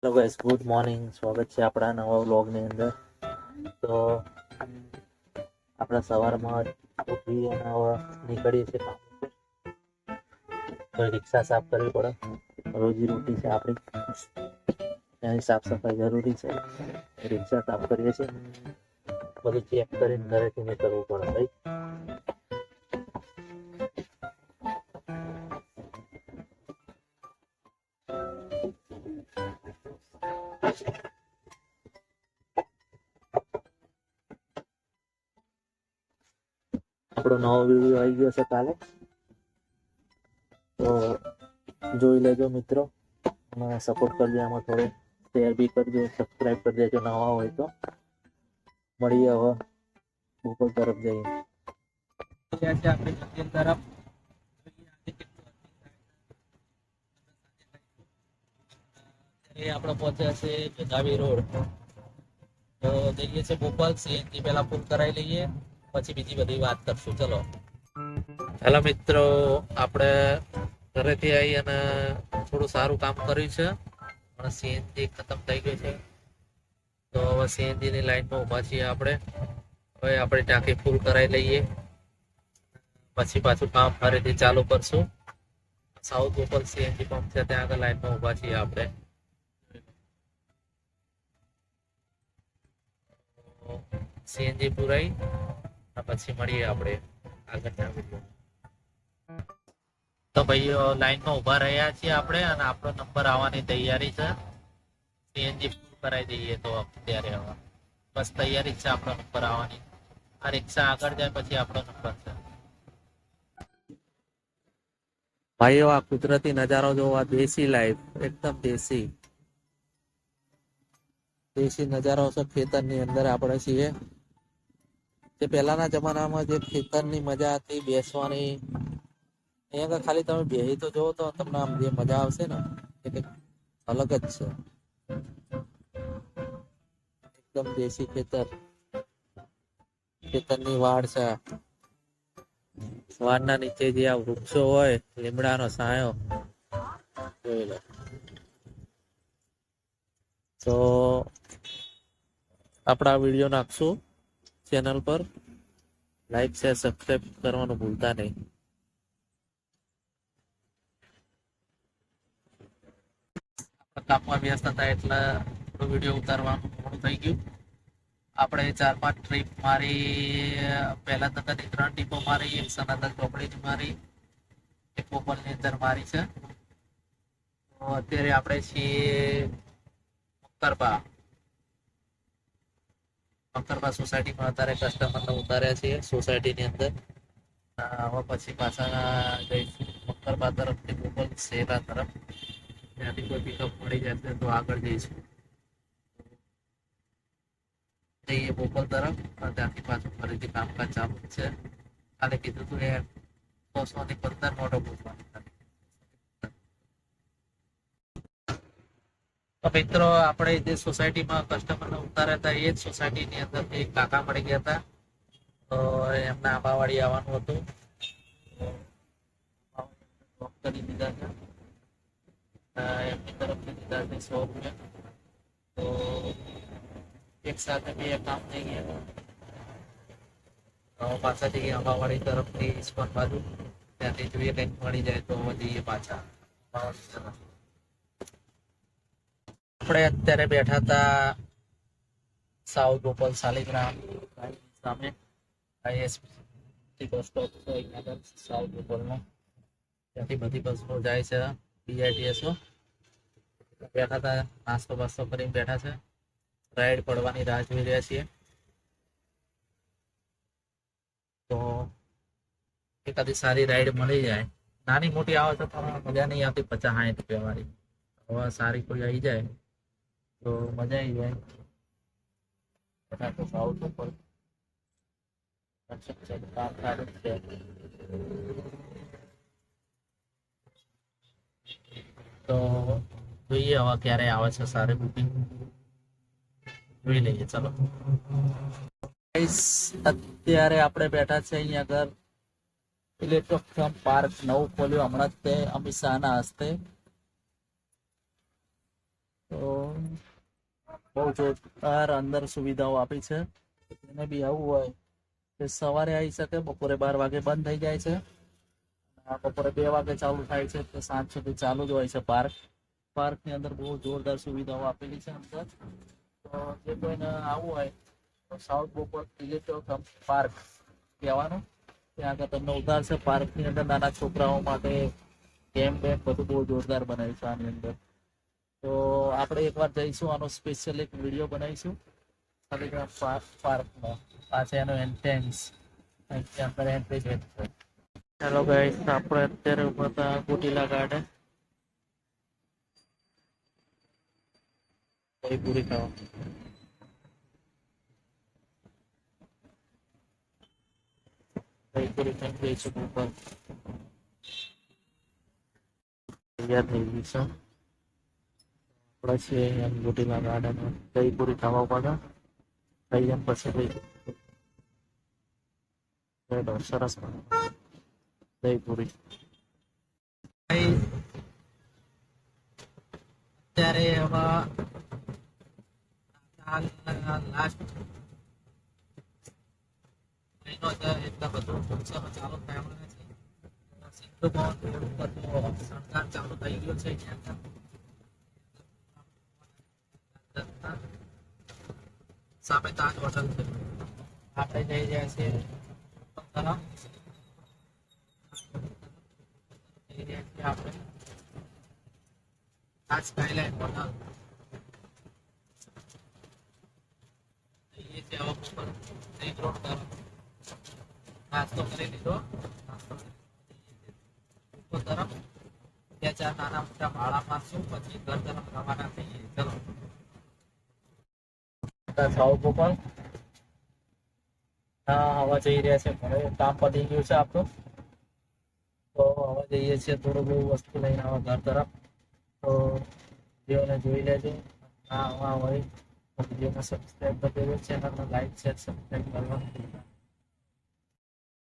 Hello guys, good morning. સ્વાગત છે આપણા નવા વ્લોગની અંદર. તો આપણે સવારમાં ઉઠી અને હવે નીકળીએ છીએ કામ પર. તો રિક્ષા સાફ કરવી પડે, રોજી રોટી છે આપણી, એની સાફ સફાઈ જરૂરી છે. રિક્ષા સાફ કરીએ છીએ, બધું ચેક કરીને ઘરેથી નીકળવું પડે ભાઈ. આપણો નવો વિડીયો આવી ગયો છે કાલે, તો જોઈ લેજો મિત્રો. અને સપોર્ટ કરજો, એમાં થોડો શેર બી કરજો, સબસ્ક્રાઈબ કરી દેજો નવા હોય તો. મળીએ હવે બપોર તરફ જઈએ. આપણે મંદિર તરફ આપણે પહોંચ્યા છે જોધાવી રોડ. તો જઈએ છે બોપલ. સીએનજી પહેલા ફૂલ કરાવી લઈએ, પછી બીજી બધી વાત કરશું. ચલો. હેલો મિત્રો, આપણે ઘરેથી આવી અને થોડું સારું કામ કર્યું છે. પણ સીએનજી ખતમ થઈ ગયું છે, તો હવે સીએનજી ની લાઈનમાં ઊભા છીએ આપણે. હવે આપણે ટાંકી ફૂલ કરાવી લઈએ, પછી પાછું કામ ફરીથી ચાલુ કરશું. સાઉથ બોપલ સીએનજી પંપ છે, ત્યાં આગળ લાઈનમાં ઊભા છીએ આપણે. સીએનજી પુરાઈ પછી મળીએ આપણે આગળના વિડીયો. તો ભાઈઓ લાઈનમાં ઉભા રહ્યા છીએ આપણે, અને આપણો નંબર આવવાની તૈયારી છે. સીએનજી ફૂલ કરાવી દઈએ તો અત્યારે હવે બસ તૈયારી છે આપણો નંબર આવવાની. આ રિક્ષા આગળ જાય પછી આપણો નંબર છે. ભાઈઓ, આ કુદરતી નજારો જોવા, દેશી લાઈફ, એકદમ દેશી નજારો છે. ખેતરની અંદર આપણે છીએ. જે પહેલાના જમાનામાં જે ખેતરની મજા હતી બેસવાની, અહીંયા ખાલી તમે બેહી તો જોવો તો તમને આમ જે મજા આવશે ને એ કંઈક અલગ જ છે. એકદમ દેશી ખેતરની વાડ છે. વાડના નીચે જે આ વૃક્ષો હોય, લીમડાનો છાંયો જોઈ લો. તો આપણા વિડીયો નાખશું ચેનલ પર. લાઈક શેર સબસ્ક્રાઈબ કરવાનું ભૂલતા નહીં. કામમાં વ્યસ્ત હતા એટલે થોડું વિડીયો ઉતારવાનું મોડું થઈ ગયું. આપણે 4-5 ટ્રીપ મારી. પહેલા નગરની 3 ટ્રીપો મારી, એક સનાતન ચોકડીની મારી, એક બોપલની અંદર મારી છે. તો અત્યારે આપણે છીએ મકરબા સોસાયટીમાં. અત્યારે કસ્ટમરને ઉતાર્યા છીએ સોસાયટીની અંદર. હવે પછી પાછા જઈશું મકરબા તરફથી બોપલ શેરા તરફ. ત્યાંથી કોઈ પિકઅપ મળી જશે તો આગળ જઈશું. જઈએ બોપલ તરફ, ત્યાંથી પાછું ફરીથી કામકાજ ચાલુ છે. કાલે કીધું તું એ 100 થી 15 નોટો પૂછવાની. તો મિત્રો, આપણે જે સોસાયટીમાં કસ્ટમરને ઉતાર્યા હતા એ જ સોસાયટીની અંદરથી એક કાકા મળી ગયા હતા. તો એમને આંબાવાડી આવવાનું હતું, ડ્રોપ કરી દીધા છે. એમની તરફથી દીધા છે 100 રૂપિયા. તો એક સાથે બે કામ થઈ ગયા. પાછા જઈએ આંબાવાડી તરફથી ઇસ્કોન બાજુ. ત્યાંથી જોઈએ કંઈક મળી જાય તો જઈએ પાછા આપણે અત્યારે બેઠા હતા સાઉથ બોપલ શાલિગ્રામ સામે. બસ સ્ટોપ છે અહીંયા સાઉથ બોપલનો. ત્યાંથી બધી બસો જાય છે, બીઆરટીએસો. બેઠા હતા, નાસ્તો બાસ્તો કરીને બેઠા છે. રાઈડ પડવાની રાહ જોઈ રહ્યા છીએ. તો એકાદી સારી રાઈડ મળી જાય. નાની મોટી આવે તો પણ મજા નહીં આવતી 50-60 રૂપિયા વાળી. હવે સારી કોઈ આવી જાય તો મજા આવી જાય. તો સાઉથ ઉપર કામ સારું છે. તો જોઈએ હવે ક્યારે આવે છે સારી બુકિંગ, જોઈ લઈએ. ચલો. અત્યારે આપણે બેઠા છે અહીંયા આગળ ઇલેક્ટ્રોફોર્મ પાર્ક નવું ખોલ્યું હમણાં જ તે અમિત શાહના હસ્તે. તો બહુ જોરદાર અંદર સુવિધાઓ આપી છે. એને બી આવવું હોય તે સવારે આવી શકે, બપોરે 12 વાગે બંધ થઈ જાય છે. બપોરે 2 વાગે ચાલુ થાય છે તો સાંજ સુધી ચાલુ જ હોય છે પાર્કની અંદર બહુ જોરદાર સુવિધાઓ આપેલી છે અંદર. તો જે કોઈને આવવું હોય તો સાઉથ બોપલ ઇલેક્ટ્રો પાર્ક કહેવાનું, ત્યાં આગળ તમને ઉતાર છે. પાર્કની અંદર નાના છોકરાઓ માટે ગેમ બેમ બધું બહુ જોરદાર બનાવ્યું છે આની અંદર. તો આપણે એકવાર જઈશું, આનો સ્પેશિયલ એક વિડીયો બનાવીશું શાલિગ્રામ પાર્કનો. આ છે એનો એન્ટ્રન્સ, અહીંથી અંદર એન્ટ્રી છે. હેલો ગાઈસ, આપણે અત્યારે ઉભા હતા ચોટીલા ગાર્ડન દહીપુરી ખાવા. દહીપુરી ખાઈને જઈશું ઉપર. તૈયાર થઈ ગઈ છે. આપણે છીએ એમ ચોટીલા ગાર્ડન. દહીપુરી ખાવા પડે, ખાઈ એમ પછી સરસ દહીપુરી. અત્યારે હવે લાસ્ટ મહિનો એટલા બધું ઉત્સવ ચાલુ થયા નથી. સિંધુ ભવન રોડ ઉપર શણગાર ચાલુ થઈ ગયો છે. સામે તાજ હોટલ છે. આપણે જઈ રહ્યા છીએ આપણે તાજ સ્કાયલાઇન હોટલ. જઈએ છીએ ઉપર રિંગ રોડ તરફ. નાસ્તો કરી લીધો, ઉપર તરફ 2-4 નાના મોટા ભાડા મારશું, પછી ઘર તરફ રવાના થઈએ. ચલો સાઉથ બોપલ. હા, હવા જઈ રહ્યા છે. હવે કામ પતી ગયું છે આપણું, તો હવે જઈએ છીએ થોડું બહુ વસ્તુ લઈને આવા ઘર તરફ. તો વિડીયોને જોઈ લેજો. હા, હવા હોય તો વિડીયોને સબસ્ક્રાઈબ કરી દેજો, ચેનલને લાઈક શેર સબસ્ક્રાઈબ કરવાનું.